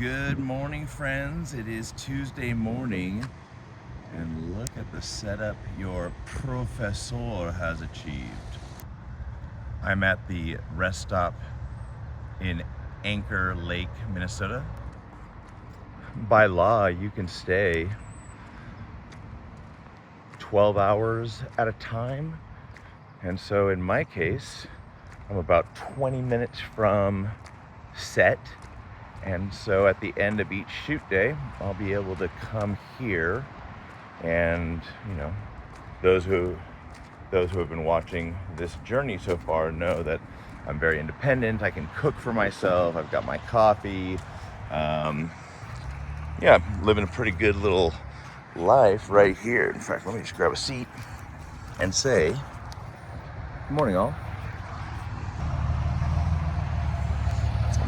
Good morning, friends. It is Tuesday morning, and look at the setup your professor has achieved. I'm at the rest stop in Anchor Lake, Minnesota. By law, you can stay 12 hours at a time. And so in my case, I'm about 20 minutes from set. And so at the end of each shoot day, I'll be able to come here and, those who have been watching this journey so far know that I'm very independent. I can cook for myself. I've got my coffee. Living a pretty good little life right here. In fact, let me just grab a seat and say, good morning, all.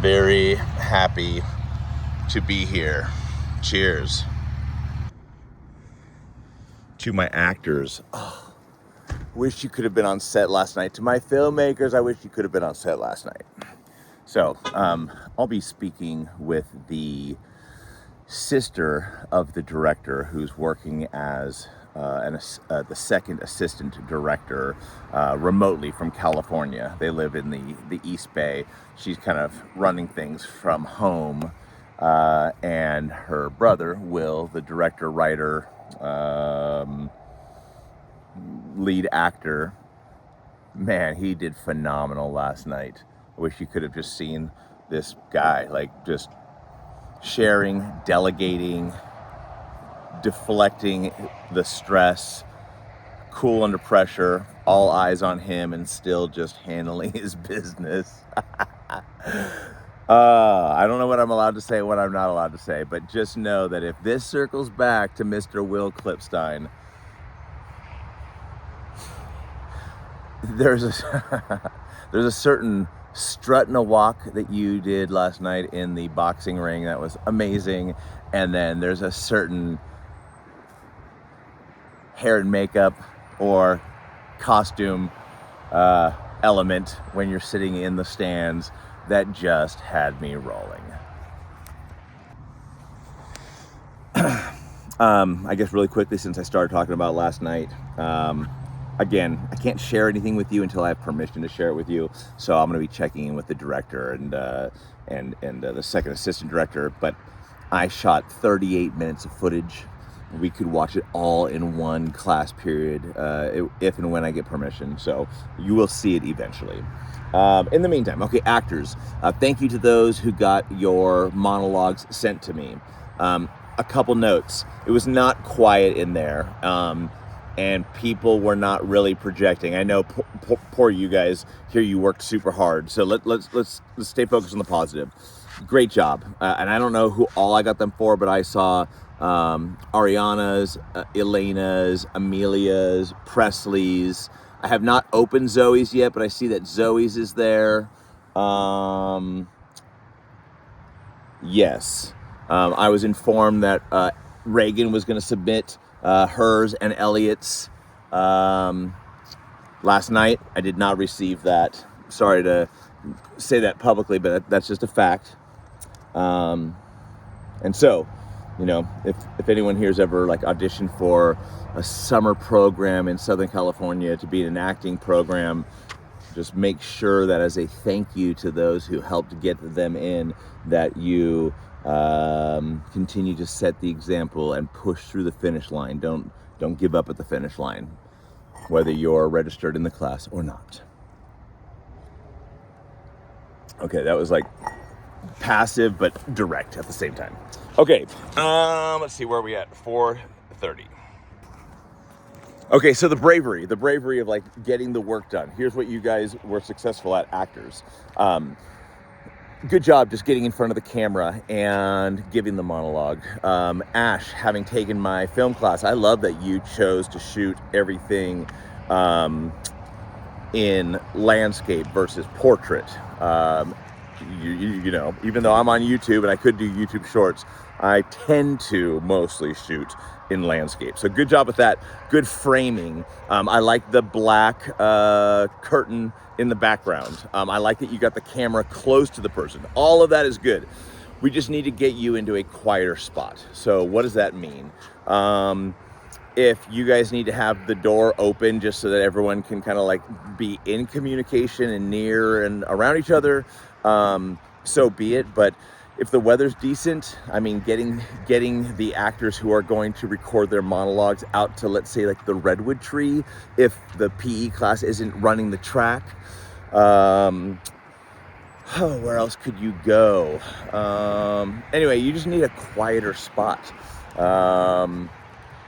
Very happy to be here. Cheers. To my actors, wish you could have been on set last night. To my filmmakers, I wish you could have been on set last night. So I'll be speaking with the sister of the director who's working as the second assistant director remotely from California. They live in the East Bay. She's kind of running things from home. And her brother, Will, the director, writer, lead actor, man, he did phenomenal last night. I wish you could have just seen this guy, just sharing, delegating, deflecting the stress, cool under pressure, all eyes on him, and still just handling his business. I don't know what I'm allowed to say, what I'm not allowed to say, but just know that if this circles back to Mr. Will Clipstein, there's a certain strut and a walk that you did last night in the boxing ring that was amazing, and then there's a certain hair and makeup or costume element when you're sitting in the stands that just had me rolling. I guess really quickly, since I started talking about last night, again, I can't share anything with you until I have permission to share it with you. So I'm going to be checking in with the director and the second assistant director. But I shot 38 minutes of footage. We could watch it all in one class period if and when I get permission. So you will see it eventually. In the meantime, okay, actors, thank you to those who got your monologues sent to me. A couple notes. It was not quiet in there. And people were not really projecting. I know poor you guys here. You worked super hard, so let's stay focused on the positive. Great job. And I don't know who all I got them for, but I saw Ariana's, Elena's, Amelia's, Presley's. I have not opened Zoe's yet, but I see that Zoe's is there. Yes. I was informed that Reagan was going to submit hers and Elliot's last night. I did not receive that. Sorry to say that publicly, but that's just a fact. And so, if anyone here's ever auditioned for a summer program in Southern California to be in an acting program, just make sure that as a thank you to those who helped get them in, that you continue to set the example and push through the finish line. Don't give up at the finish line, whether you're registered in the class or not. Okay, that was passive but direct at the same time. Okay, let's see, where are we at? 4:30. Okay, so the bravery of getting the work done. Here's what you guys were successful at, actors. Good job just getting in front of the camera and giving the monologue. Ash, having taken my film class, I love that you chose to shoot everything in landscape versus portrait. Even though I'm on YouTube and I could do YouTube shorts, I tend to mostly shoot in landscape. So good job with that. Good framing. I like the black curtain in the background. I like that you got the camera close to the person. All of that is good. We just need to get you into a quieter spot. So what does that mean? If you guys need to have the door open just so that everyone can kind of like be in communication and near and around each other, so be it. But if the weather's decent, I mean, getting the actors who are going to record their monologues out to, let's say, like the redwood tree, if the PE class isn't running the track. Oh, where else could you go? Anyway, you just need a quieter spot.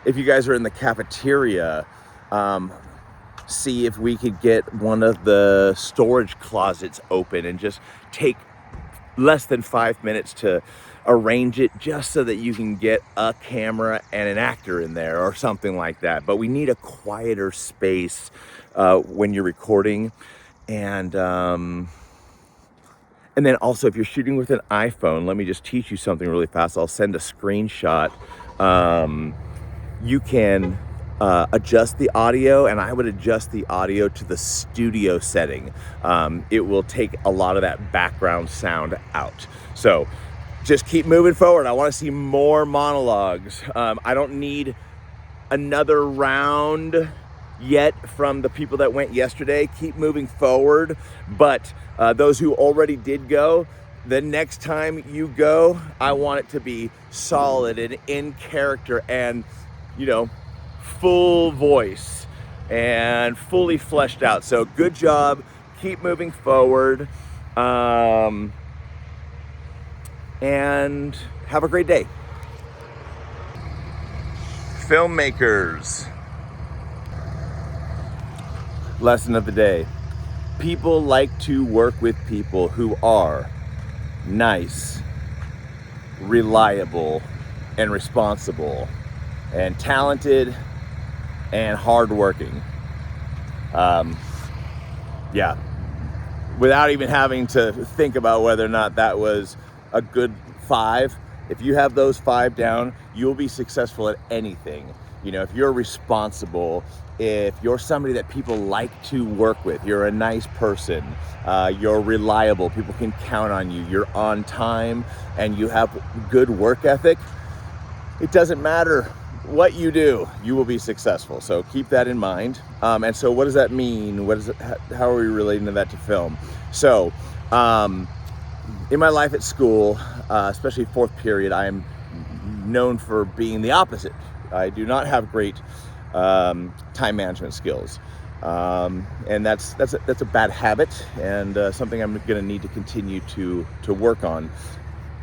If you guys are in the cafeteria, see if we could get one of the storage closets open and just take less than 5 minutes to arrange it, just so that you can get a camera and an actor in there or something like that. But we need a quieter space when you're recording. And then also, if you're shooting with an iPhone, let me just teach you something really fast. I'll send a screenshot. You can adjust the audio, and I would adjust the audio to the studio setting. It will take a lot of that background sound out. So just keep moving forward. I want to see more monologues. I don't need another round yet from the people that went yesterday. Keep moving forward. But those who already did go, the next time you go, I want it to be solid and in character and, you know, full voice and fully fleshed out. So good job. Keep moving forward. And have a great day. Filmmakers. Lesson of the day. People like to work with people who are nice, reliable, and responsible, and talented, and hardworking. Yeah. Without even having to think about whether or not that was a good 5, if you have those 5 down, you'll be successful at anything. You know, if you're responsible, if you're somebody that people like to work with, you're a nice person, you're reliable, people can count on you, you're on time, and you have good work ethic, it doesn't matter what you do, you will be successful. So keep that in mind. And so what does that mean? How are we relating to that to film? So in my life at school, especially 4th period, I am known for being the opposite. I do not have great time management skills, and that's a bad habit, and something I'm going to need to continue to work on.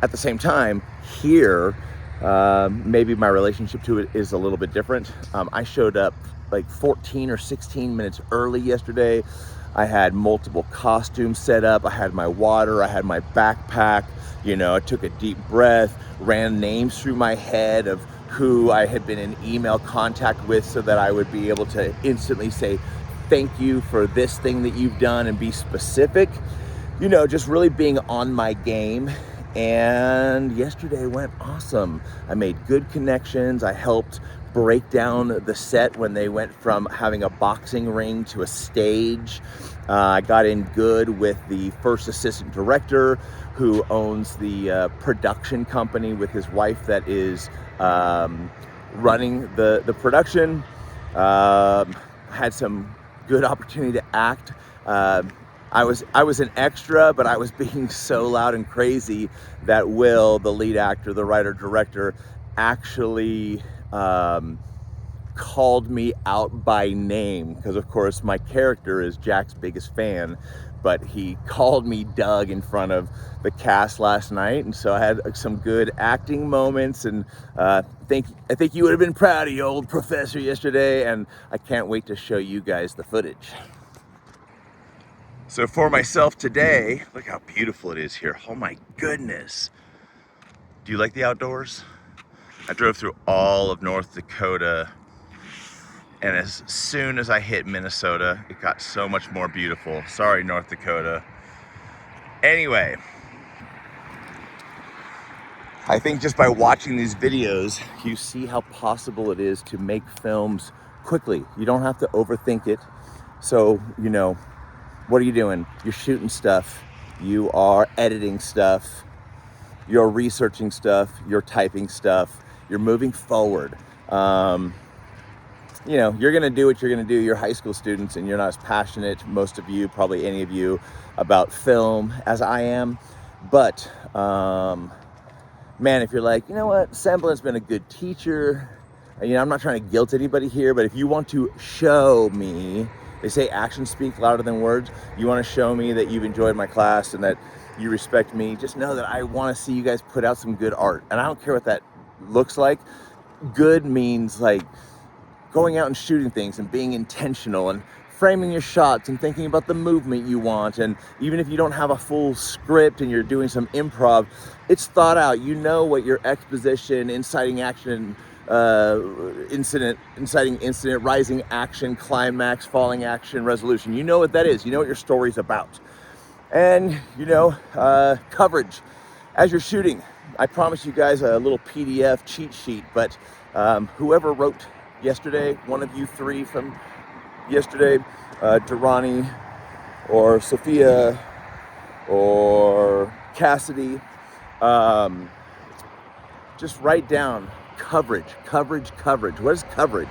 At the same time, here, maybe my relationship to it is a little bit different. I showed up like 14 or 16 minutes early yesterday. I had multiple costumes set up. I had my water. I had my backpack. You know, I took a deep breath, ran names through my head of who I had been in email contact with so that I would be able to instantly say, thank you for this thing that you've done, and be specific. You know, just really being on my game. And yesterday went awesome. I made good connections. I helped break down the set when they went from having a boxing ring to a stage. I got in good with the first assistant director, who owns the production company with his wife that is running the production. Had some good opportunity to act. I was an extra, but I was being so loud and crazy that Will, the lead actor, the writer director, actually called me out by name, because of course my character is Jack's biggest fan, but he called me Doug in front of the cast last night, and so I had some good acting moments, and I think you would have been proud of your old professor yesterday, and I can't wait to show you guys the footage. So for myself today, look how beautiful it is here. Oh my goodness. Do you like the outdoors? I drove through all of North Dakota, and as soon as I hit Minnesota, it got so much more beautiful. Sorry, North Dakota. Anyway, I think just by watching these videos, you see how possible it is to make films quickly. You don't have to overthink it. So, you know, what are you doing? You're shooting stuff. You are editing stuff. you're researching stuff, you're typing stuff, you're moving forward. You know, you're gonna do what you're gonna do. You're high school students and you're not as passionate, most of you, probably any of you, about film as I am. But man, if you're like, you know what, Semblin's been a good teacher, you know, I'm not trying to guilt anybody here, but if you want to show me, they say actions speak louder than words. You want to show me that you've enjoyed my class and that you respect me, just know that I want to see you guys put out some good art. And I don't care what that looks like. Good means like going out and shooting things and being intentional and framing your shots and thinking about the movement you want. And even if you don't have a full script and you're doing some improv, it's thought out. You know what your exposition, inciting action, inciting incident, rising action, climax, falling action, resolution. You know what that is. You know what your story's about. And you know, coverage as you're shooting. I promise you guys a little PDF cheat sheet, but whoever wrote yesterday, one of you three from yesterday, Durrani or Sophia or Cassidy, just write down coverage. What is coverage?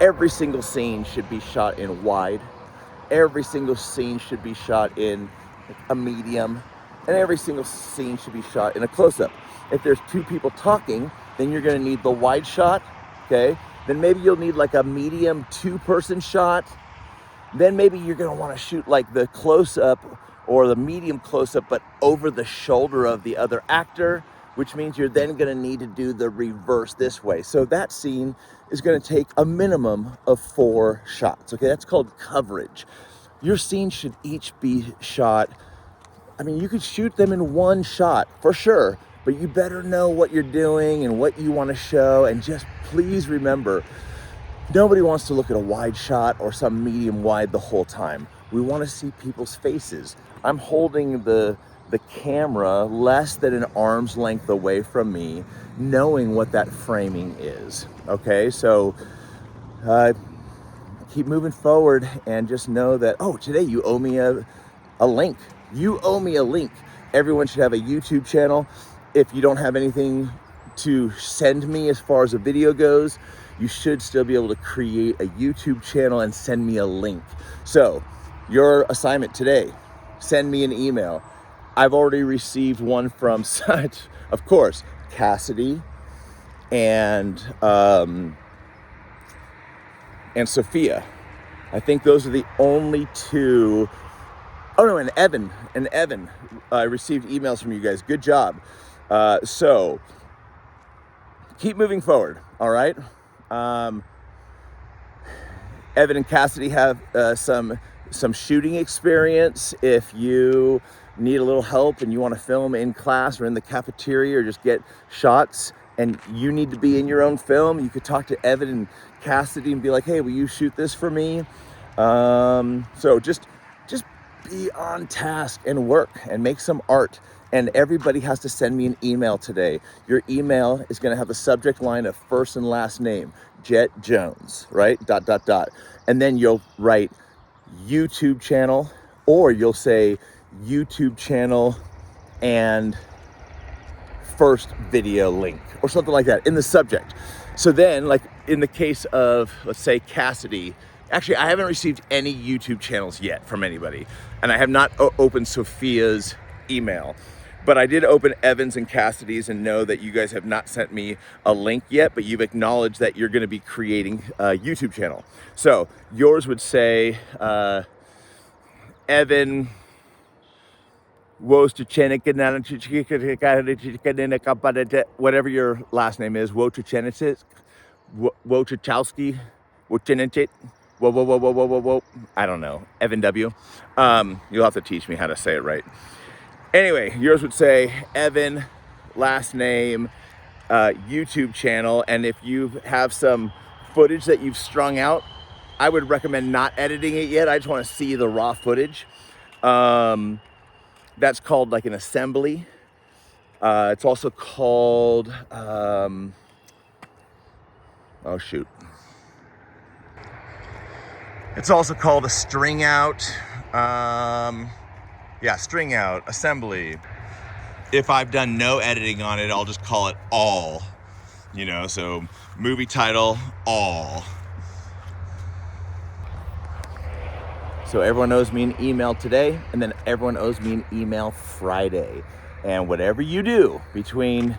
Every single scene should be shot in wide. Every single scene should be shot in a medium, and every single scene should be shot in a close-up. If there's two people talking, then you're gonna need the wide shot, okay? Then maybe you'll need like a medium two-person shot. Then maybe you're gonna wanna shoot like the close-up or the medium close-up, but over the shoulder of the other actor, which means you're then gonna need to do the reverse this way. So that scene is gonna take a minimum of 4 shots, okay? That's called coverage. Your scenes should each be shot, I mean, you could shoot them in one shot for sure, but you better know what you're doing and what you wanna show, and just please remember, nobody wants to look at a wide shot or some medium wide the whole time. We wanna see people's faces. I'm holding the camera less than an arm's length away from me, knowing what that framing is, okay? So keep moving forward and just know that, oh, today you owe me a link. You owe me a link. Everyone should have a YouTube channel. If you don't have anything to send me as far as a video goes, you should still be able to create a YouTube channel and send me a link. So your assignment today, send me an email. I've already received one from such, of course, Cassidy and Sophia. I think those are the only two. Oh no, and Evan. I received emails from you guys. Good job. So keep moving forward. All right. Evan and Cassidy have some shooting experience. If you need a little help and you want to film in class or in the cafeteria or just get shots and you need to be in your own film, you could talk to Evan and Cassidy and be like, hey, will you shoot this for me? So just be on task and work and make some art. And everybody has to send me an email today. Your email is going to have the subject line of first and last name, Jet Jones, right? ... And then you'll write YouTube channel, or you'll say YouTube channel and first video link or something like that in the subject. So then, like in the case of, let's say, Cassidy, actually, I haven't received any YouTube channels yet from anybody, and I have not opened Sophia's email, but I did open Evans and Cassidy's and know that you guys have not sent me a link yet, but you've acknowledged that you're going to be creating a YouTube channel. So yours would say Evan whatever your last name is, Wojciechowski, whoa. I don't know, Evan W. You'll have to teach me how to say it right. Anyway, yours would say Evan, last name, YouTube channel, and if you have some footage that you've strung out, I would recommend not editing it yet. I just want to see the raw footage. That's called like an assembly. It's also called, oh shoot. It's also called a string out. Yeah, string out, assembly. if I've done no editing on it, I'll just call it all, you know, so movie title, all. So everyone owes me an email today, and then everyone owes me an email Friday. And whatever you do between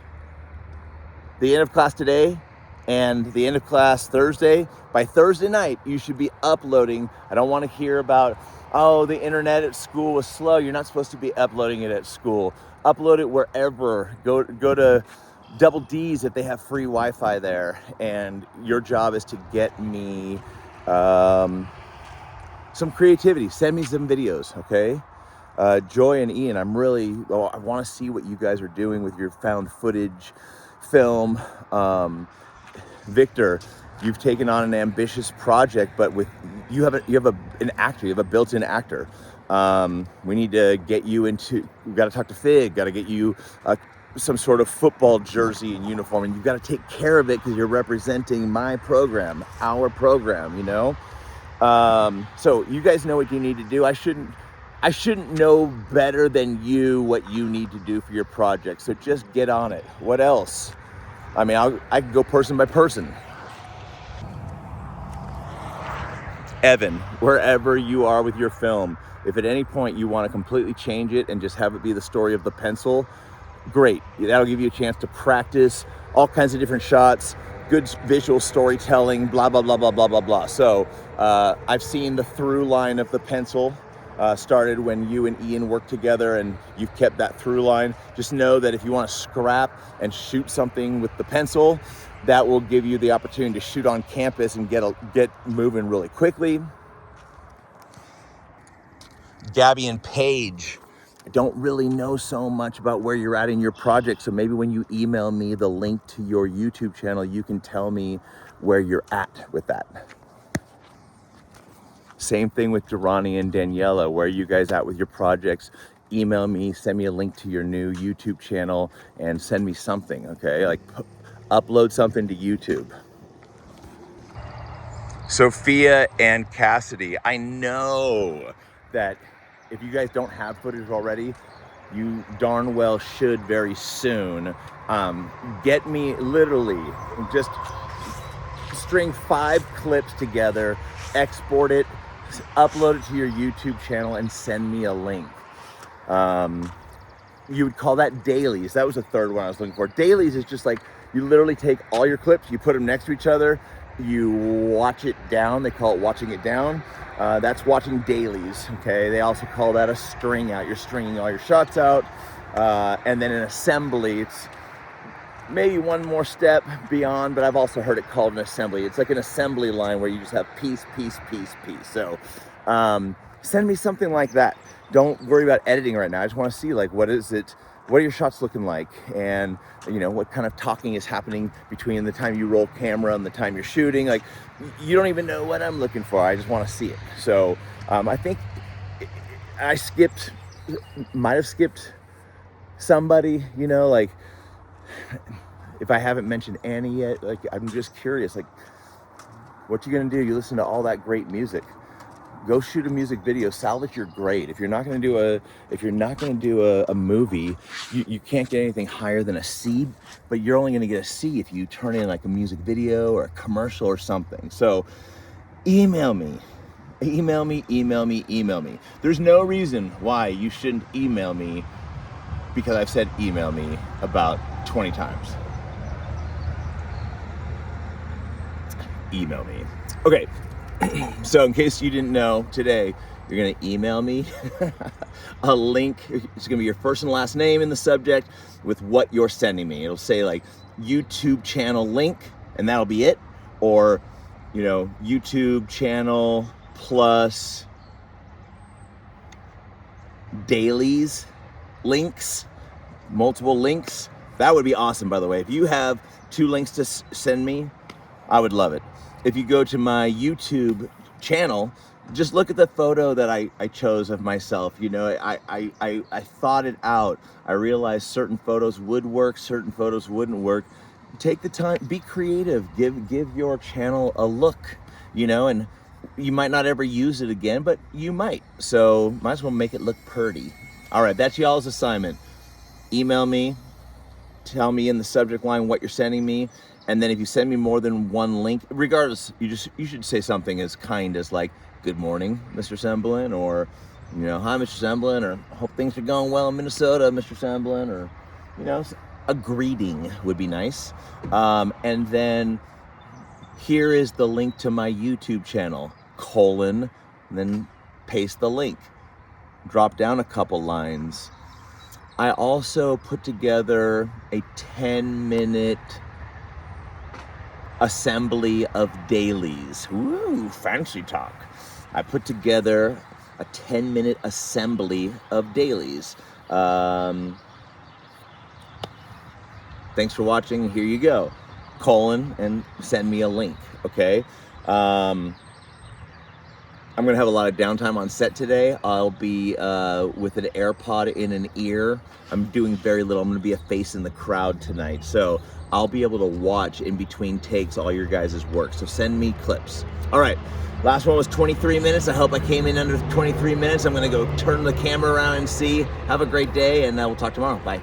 the end of class today and the end of class Thursday, by Thursday night, you should be uploading. I don't want to hear about, oh, the internet at school was slow. You're not supposed to be uploading it at school. Upload it wherever. Go to Double D's if they have free Wi-Fi there. And your job is to get me some creativity. Send me some videos, okay? Joy and Ian, I want to see what you guys are doing with your found footage film. Victor, you've taken on an ambitious project, but you have an actor, you have a built-in actor. We need to get you into, we've got to talk to Fig, got to get you some sort of football jersey and uniform, and you've got to take care of it because you're representing my program, our program, you know? So you guys know what you need to do. I shouldn't know better than you what you need to do for your project. So just get on it. What else? I mean, I can go person by person. Evan, wherever you are with your film, if at any point you want to completely change it and just have it be the story of the pencil, great. That'll give you a chance to practice all kinds of different shots, good visual storytelling, blah, blah, blah, blah, blah, blah, blah. So I've seen the through line of the pencil started when you and Ian worked together, and you've kept that through line. Just know that if you want to scrap and shoot something with the pencil, that will give you the opportunity to shoot on campus and get moving really quickly. Gabby and Paige, I don't really know so much about where you're at in your project, so maybe when you email me the link to your YouTube channel, you can tell me where you're at with that. Same thing with Durrani and Daniela. Where are you guys at with your projects? Email me, send me a link to your new YouTube channel, and send me something, okay? Like upload something to YouTube. Sophia and Cassidy, I know that if you guys don't have footage already, you darn well should very soon. Get me literally, just string 5 clips together, export it, upload it to your YouTube channel, and send me a link. You would call that dailies. That was the third one I was looking for. Dailies is just like, you literally take all your clips, you put them next to each other, you watch it down. They call it watching it down. That's watching dailies, okay? They also call that a string out. You're stringing all your shots out. And then an assembly, it's maybe one more step beyond, but I've also heard it called an assembly. It's like an assembly line where you just have piece, piece, piece, piece. So send me something like that. Don't worry about editing right now. I just want to see, like, what are your shots looking like? And, you know, what kind of talking is happening between the time you roll camera and the time you're shooting. Like, you don't even know what I'm looking for. I just want to see it. So I think I might have skipped somebody, you know, like, if I haven't mentioned Annie yet, like, I'm just curious, like, what you gonna do? You listen to all that great music. Go shoot a music video, salvage your grade. If you're not gonna do a movie, you can't get anything higher than a C, but you're only gonna get a C if you turn in like a music video or a commercial or something. So email me. There's no reason why you shouldn't email me, because I've said email me about 20 times. Email me. Okay. So in case you didn't know, today you're going to email me a link. It's going to be your first and last name in the subject with what you're sending me. It'll say like YouTube channel link, and that'll be it. Or, you know, YouTube channel plus dailies, links, multiple links. That would be awesome, by the way. If you have 2 links to send me, I would love it. If you go to my YouTube channel, just look at the photo that I chose of myself. You know, I thought it out. I realized certain photos would work, certain photos wouldn't work. Take the time, be creative, give your channel a look, you know, and you might not ever use it again, but you might. So might as well make it look pretty. All right, that's y'all's assignment. email me, tell me in the subject line what you're sending me, and then if you send me more than one link, regardless, you should say something as kind as like, "Good morning, Mr. Semblin," or, "Hi, Mr. Semblin," or, "Hope things are going well in Minnesota, Mr. Semblin," or, a greeting would be nice. And then here is the link to my YouTube channel, and then paste the link. Drop down a couple lines. I also put together a 10-minute assembly of dailies. Ooh, fancy talk. I put together a 10-minute assembly of dailies. Thanks for watching. Here you go. And send me a link, okay? I'm gonna have a lot of downtime on set today. I'll be with an AirPod in an ear. I'm doing very little. I'm gonna be a face in the crowd tonight. So I'll be able to watch in between takes all your guys' work. So send me clips. All right, last one was 23 minutes. I hope I came in under 23 minutes. I'm gonna go turn the camera around and see. Have a great day, and we'll talk tomorrow. Bye.